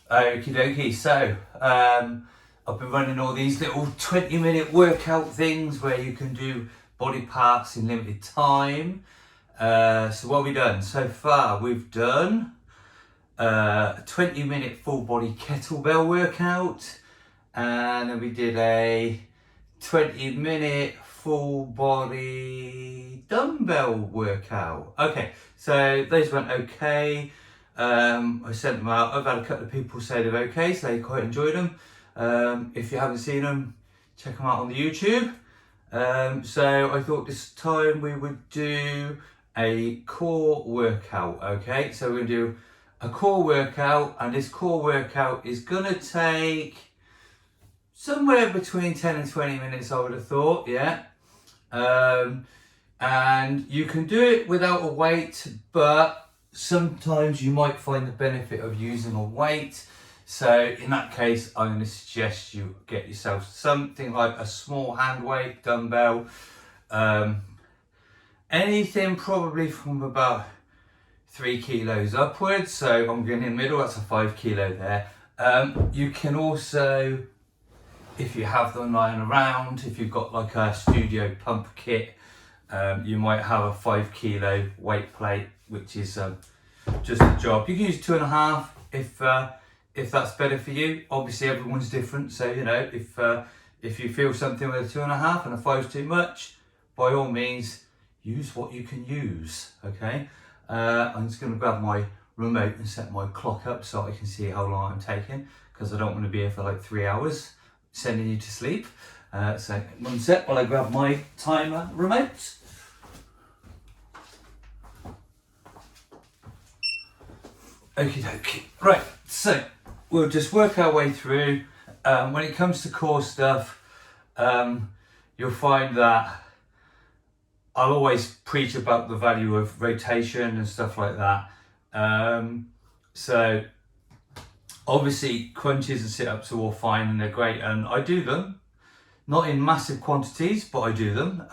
Okie dokie, so I've been running all these little 20-minute workout things where you can do body parts in limited time. So what have we done? So far we've done a 20-minute full body kettlebell workout, and then we did a 20-minute full body dumbbell workout. Okay, so those went okay. I sent them out. I've had a couple of people say they're okay, so they quite enjoyed them. If you haven't seen them, check them out on the YouTube. So I thought this time we would do a core workout. Okay, so we're gonna do a core workout, and this core workout is gonna take somewhere between 10 and 20 minutes, I would have thought, yeah. And you can do it without a weight, but sometimes you might find the benefit of using a weight. So in that case, I'm going to suggest you get yourself something like a small hand weight dumbbell. Anything probably from about 3 kilos upwards. So I'm going in the middle, that's a 5 kilo there. You can also, if you have them lying around, if you've got like a studio pump kit, you might have a 5 kilo weight plate, which is just a job. You can use 2.5 if that's better for you. Obviously everyone's different, so you know, if you feel something with a 2.5 and a 5's too much, by all means use what you can use. Okay, I'm just going to grab my remote and set my clock up so I can see how long I'm taking, because I don't want to be here for like 3 hours sending you to sleep. So one sec while I grab my timer remote. Okie dokie. Right, so we'll just work our way through. When it comes to core stuff, you'll find that I'll always preach about the value of rotation and stuff like that. So obviously crunches and sit-ups are all fine and they're great, and I do them. Not in massive quantities, but I do them.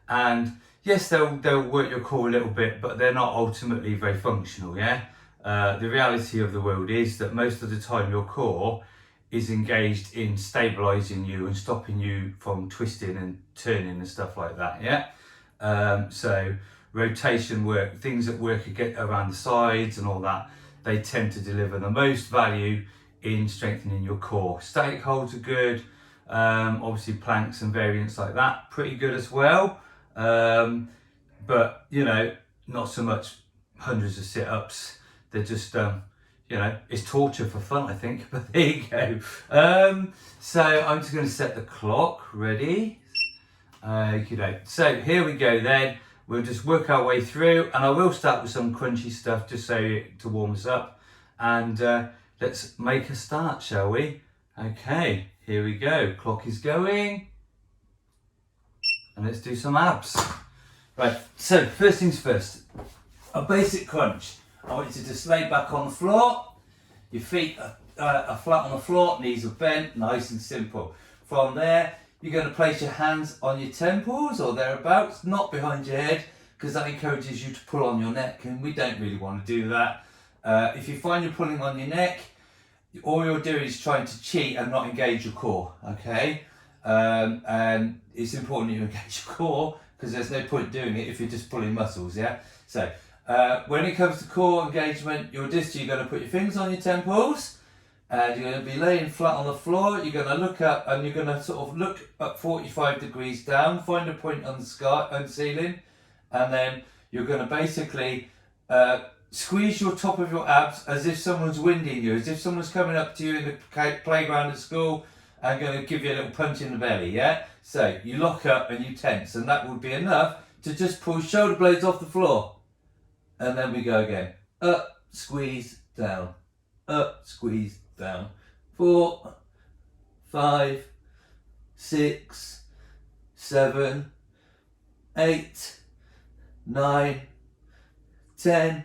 And yes, they'll work your core a little bit, but they're not ultimately very functional, yeah? The reality of the world is that most of the time your core is engaged in stabilising you and stopping you from twisting and turning and stuff like that, yeah? So rotation work, things that work around the sides and all that, they tend to deliver the most value in strengthening your core. Static holds are good. Obviously planks and variants like that, pretty good as well. But you know, not so much hundreds of sit-ups. They're just, you know, it's torture for fun, I think, but there you go. So I'm just going to set the clock, ready. Okay, so here we go then. We'll just work our way through, and I will start with some crunchy stuff just so to warm us up. And let's make a start, shall we? Okay, here we go. Clock is going. And let's do some abs. Right, so first things first, a basic crunch. I want you to just lay back on the floor. Your feet are flat on the floor, knees are bent, nice and simple. From there, you're going to place your hands on your temples or thereabouts, not behind your head, because that encourages you to pull on your neck, and we don't really want to do that. If you find you're pulling on your neck, all you're doing is trying to cheat and not engage your core, okay? And it's important that you engage your core, because there's no point doing it if you're just pulling muscles, yeah? So when it comes to core engagement, you're going to put your fingers on your temples, and you're going to be laying flat on the floor. You're going to look up, and you're going to sort of look at 45 degrees down, find a point on the sky, on the ceiling, and then you're going to basically squeeze your top of your abs as if someone's winding you, as if someone's coming up to you in the playground at school and going to give you a little punch in the belly, yeah? So you lock up and you tense, and that would be enough to just pull shoulder blades off the floor. And then we go again. Up, squeeze, down. Up, squeeze, down. 4, 5, 6, 7, 8, 9, 10,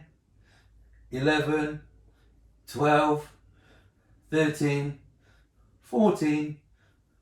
11, 12, 13, 14,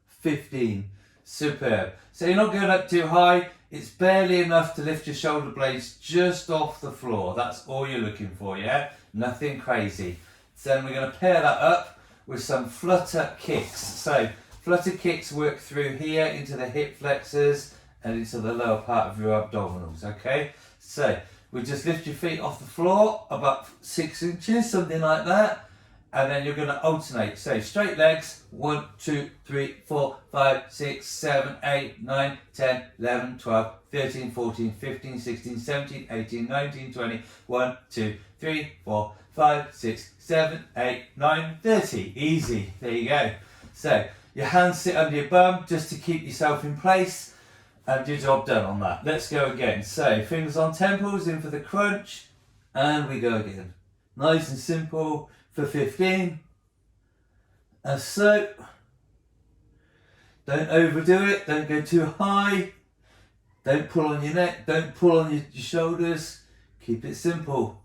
15. Superb. So you're not going up too high. It's barely enough to lift your shoulder blades just off the floor. That's all you're looking for, yeah? Nothing crazy. So then we're going to pair that up with some flutter kicks. So flutter kicks work through here into the hip flexors and into the lower part of your abdominals, okay? So we just lift your feet off the floor about 6 inches, something like that. And then you're going to alternate. So straight legs, 1, 2, 3, 4, 5, 6, 7, 8, 9, 10, 11, 12, 13, 14, 15, 16, 17, 18, 19, 20, 1, 2, 3, 4, 5, 6, 7, 8, 9, 30. Easy. There you go. So your hands sit under your bum just to keep yourself in place and your job done on that. Let's go again. So fingers on temples, in for the crunch, and we go again. Nice and simple for 15. As so. Don't overdo it, don't go too high. Don't pull on your neck, don't pull on your shoulders. Keep it simple.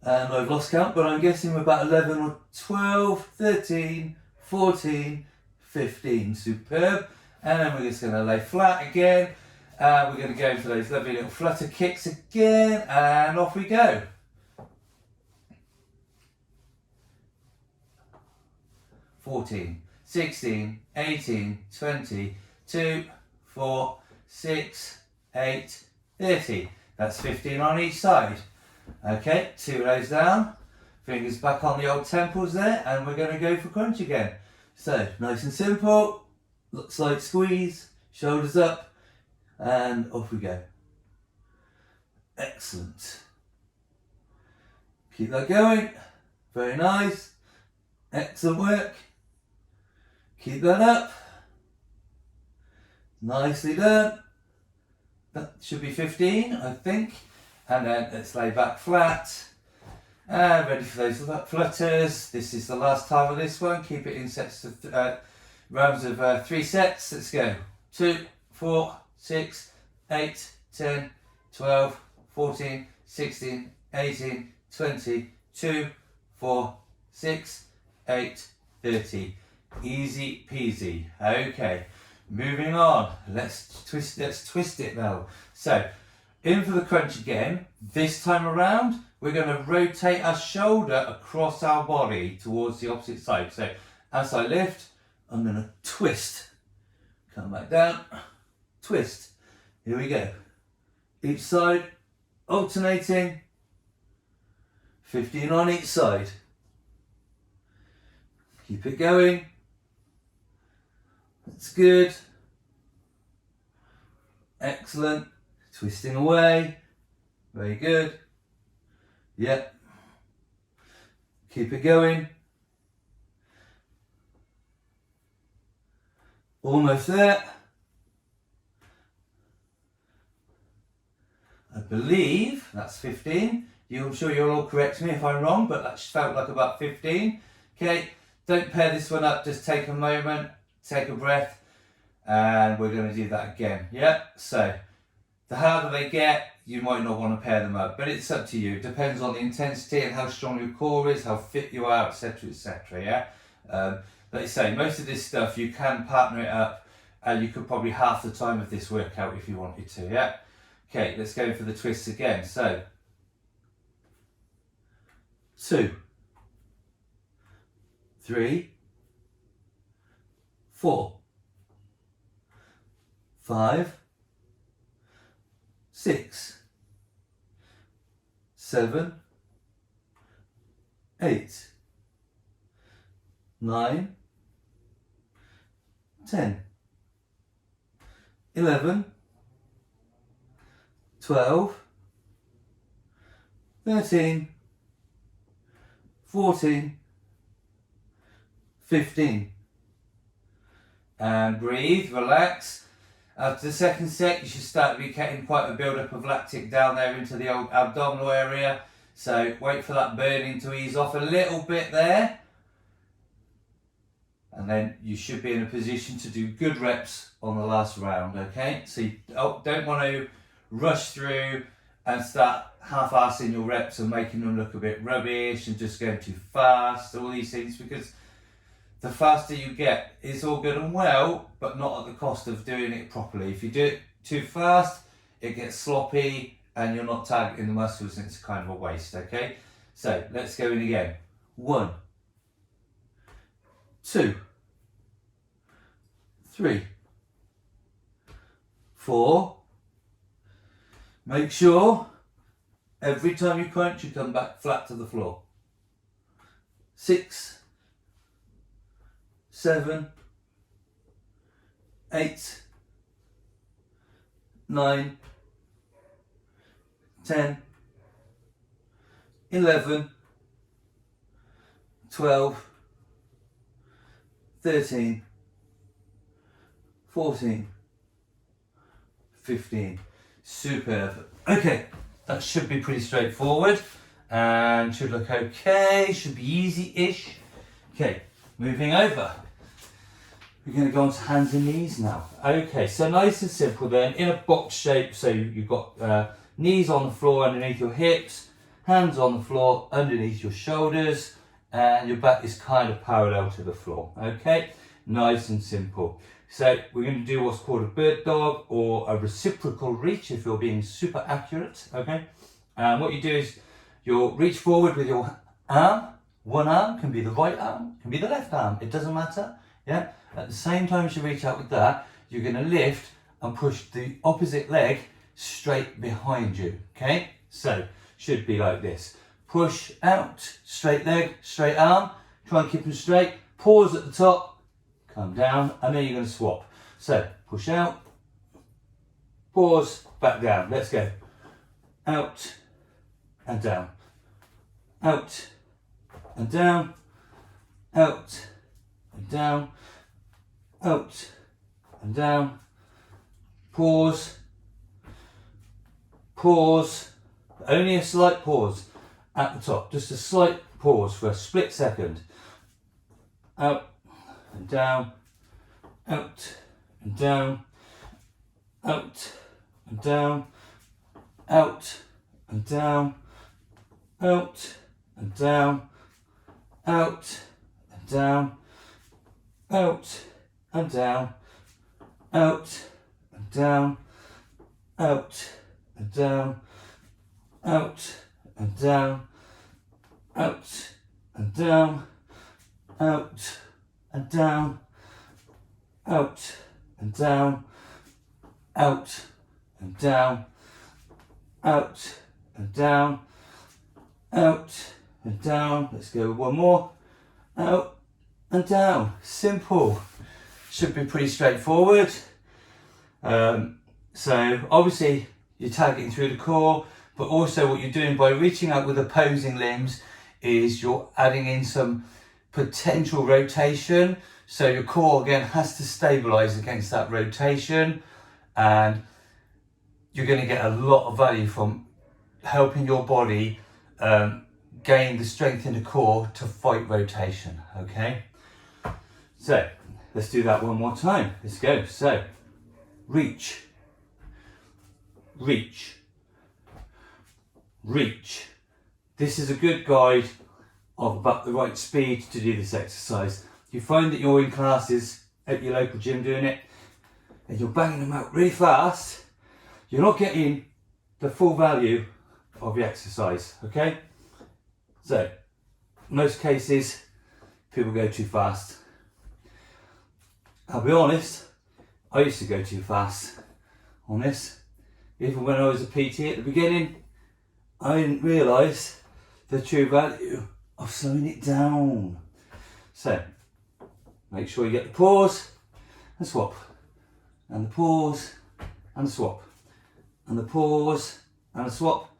And I've lost count, but I'm guessing we're about 11 or 12, 13, 14, 15. Superb. And then we're just going to lay flat again. We're going to go for those lovely little flutter kicks again, and off we go. 14, 16, 18, 20, 2, 4, 6, 8, 30. That's 15 on each side. Okay, 2 of those down. Fingers back on the old temples there, and we're going to go for crunch again. So, nice and simple. Side squeeze, shoulders up, and off we go. Excellent. Keep that going. Very nice. Excellent work. Keep that up. Nicely done. That should be 15, I think. And then let's lay back flat. And ready for those flutters. This is the last time of this one. Keep it in sets of rounds of 3 sets. Let's go. 2, 4, 6, 8, 10, 12, 14, 16, 18, 20, 2, 4, 6, 8, 30. Easy peasy. Okay, moving on. Let's twist it now. So, in for the crunch again. This time around, we're going to rotate our shoulder across our body towards the opposite side. So, as I lift, I'm going to twist. Come back down. Twist. Here we go. Each side, alternating. 15 on each side. Keep it going. That's good. Excellent. Twisting away. Very good. Yep. Keep it going. Almost there. I believe that's 15. I'm sure you'll all correct me if I'm wrong, but that felt like about 15. Okay, don't pair this one up, just take a moment, take a breath, and we're going to do that again. Yeah, so the harder they get, you might not want to pair them up, but it's up to you. It depends on the intensity and how strong your core is, how fit you are, etc, etc. Yeah, like I say, most of this stuff you can partner it up, and you could probably half the time of this workout if you wanted to. Yeah. Okay, let's go for the twists again. So 2, 3, 4, 5, 6, 7, 8, 9, 10, 11, 12, 13, 14, 15. And breathe, relax. After the second set, you should start to be getting quite a build-up of lactic down there into the old abdominal area. So wait for that burning to ease off a little bit there. And then you should be in a position to do good reps on the last round, okay? So you don't want to rush through and start half-assing your reps and making them look a bit rubbish and just going too fast, all these things, because the faster you get, it's all good and well, but not at the cost of doing it properly. If you do it too fast, it gets sloppy and you're not targeting the muscles and it's kind of a waste, okay? So let's go in again. 1, 2, 3, 4. Make sure every time you crunch, you come back flat to the floor. 6, 7, 8, 9, 10, 11, 12, 13, 14, 15. Superb. Okay, that should be pretty straightforward and should look okay, should be easy-ish. Okay, moving over. We're going to go on to hands and knees now. Okay, so nice and simple then, in a box shape, so you've got knees on the floor underneath your hips, hands on the floor underneath your shoulders, and your back is kind of parallel to the floor, okay? Nice and simple. So we're going to do what's called a bird dog or a reciprocal reach if you're being super accurate, okay? And what you do is you'll reach forward with your arm. One arm can be the right arm, can be the left arm, it doesn't matter, yeah? At the same time as you reach out with that, you're going to lift and push the opposite leg straight behind you, okay? So, should be like this. Push out, straight leg, straight arm, try and keep them straight, pause at the top, come down, and then you're going to swap. So, push out, pause, back down. Let's go. Out and down. Out and down. Out and down. Out and down. Pause. Pause. Only a slight pause at the top. Just a slight pause for a split second. Out and down. Out and down. Out and down. Out and down. Out and down. Out and down. Out and down. Out and down. Out and down. Out and down. Out and down. Out and down. Out and down. Out and down. Out and down. Out and down. Let's go one more. Out and down. Simple. Should be pretty straightforward. So obviously you're targeting through the core, but also what you're doing by reaching out with opposing limbs is you're adding in some potential rotation. So your core again has to stabilize against that rotation, and you're going to get a lot of value from helping your body gain the strength in the core to fight rotation, okay? So let's do that one more time. Let's go. So reach, reach, reach. This is a good guide of about the right speed to do this exercise. You find that you're in classes at your local gym doing it and you're banging them out really fast, you're not getting the full value of the exercise, okay? So, most cases, people go too fast. I'll be honest, I used to go too fast on this. Even when I was a PT at the beginning, I didn't realise the true value of slowing it down. So, make sure you get the pause and swap. And the pause and the swap. And the pause and the swap.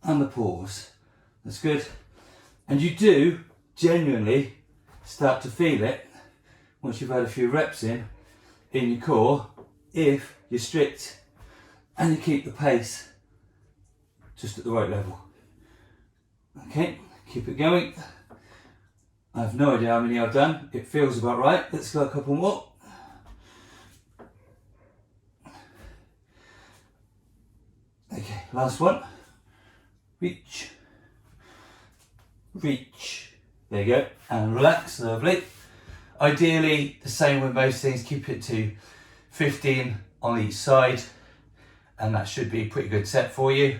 And the pause. That's good. And you do genuinely start to feel it once you've had a few reps in your core, if you're strict and you keep the pace just at the right level. Okay, keep it going. I have no idea how many I've done. It feels about right. Let's go a couple more. Okay, last one. Reach. Reach. There you go. And relax, lovely. Ideally, the same with most things, keep it to 15 on each side, and that should be a pretty good set for you.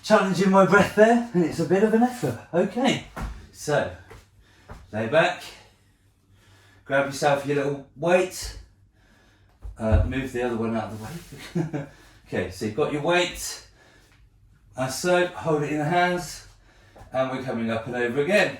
challenging my breath there, and it's a bit of an effort. Okay, so lay back, grab yourself your little weight, move the other one out of the way. Okay, so you've got your weight, and so hold it in the hands, and we're coming up and over again.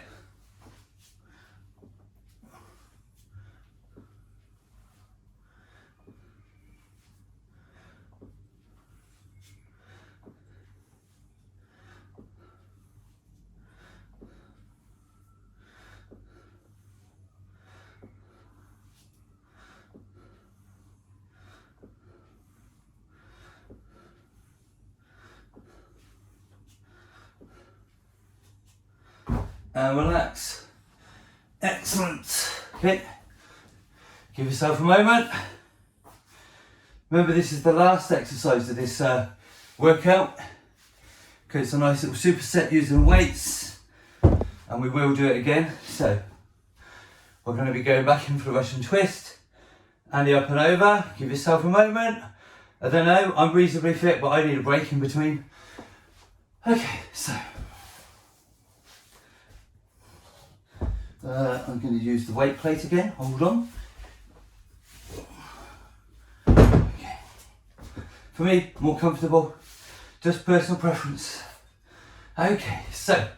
And relax. Excellent. Okay, give yourself a moment. Remember, this is the last exercise of this workout, because it's a nice little superset using weights, and we will do it again. So we're going to be going back in for the Russian twist and the up and over. Give yourself a moment. I don't know, I'm reasonably fit, but I need a break in between. Okay, so I'm going to use the weight plate again. Hold on. Okay. For me, more comfortable, just personal preference. Okay, so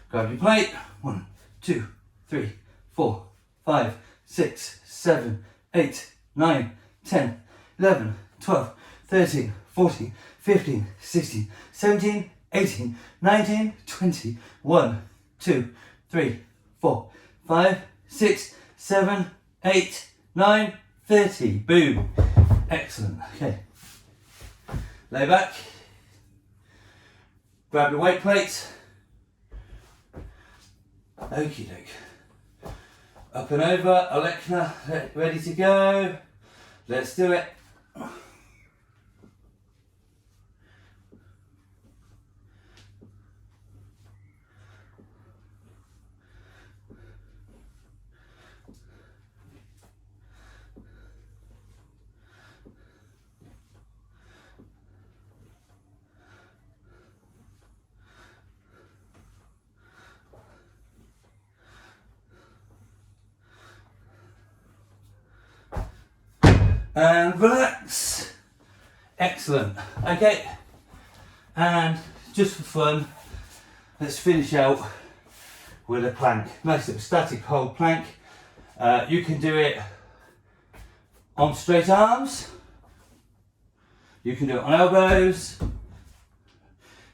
grab your plate. 1, 2, 3, 4, 5, 6, 7, 8, 9, 10, 11, 12, 13, 14, 15, 16, 17, 18, 19, 20, 1, 2, 3, 4, 5, 6, 7, 8, 9, 30. Boom. Excellent. Okay. Lay back. Grab your weight plate. Okie doke. Up and over. Alekna, ready to go. Let's do it. And relax. Excellent. Okay, and just for fun, let's finish out with a plank. Nice little static hold plank. You can do it on straight arms, you can do it on elbows,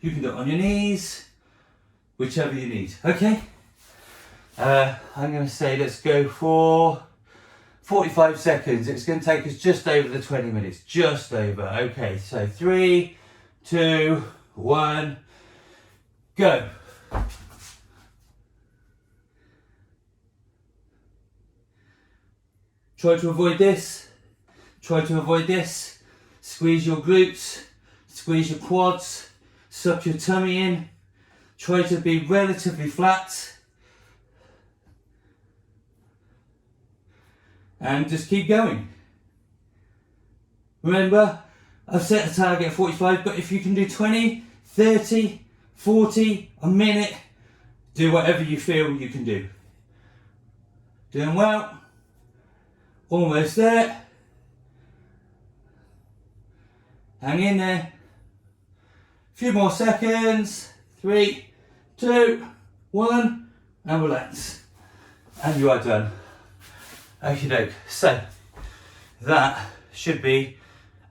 you can do it on your knees, whichever you need. Okay, I'm going to say let's go for 45 seconds. It's going to take us just over the 20 minutes, just over. Okay, so 3, 2, 1, go. Try to avoid this. Try to avoid this. Squeeze your glutes, squeeze your quads, suck your tummy in. Try to be relatively flat. And just keep going. Remember, I've set a target of 45, but if you can do 20, 30, 40, a minute, do whatever you feel you can do. Doing well. Almost there. Hang in there. Few more seconds. 3, 2, 1, and relax. And you are done. Okie doke. So that should be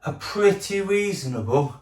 a pretty reasonable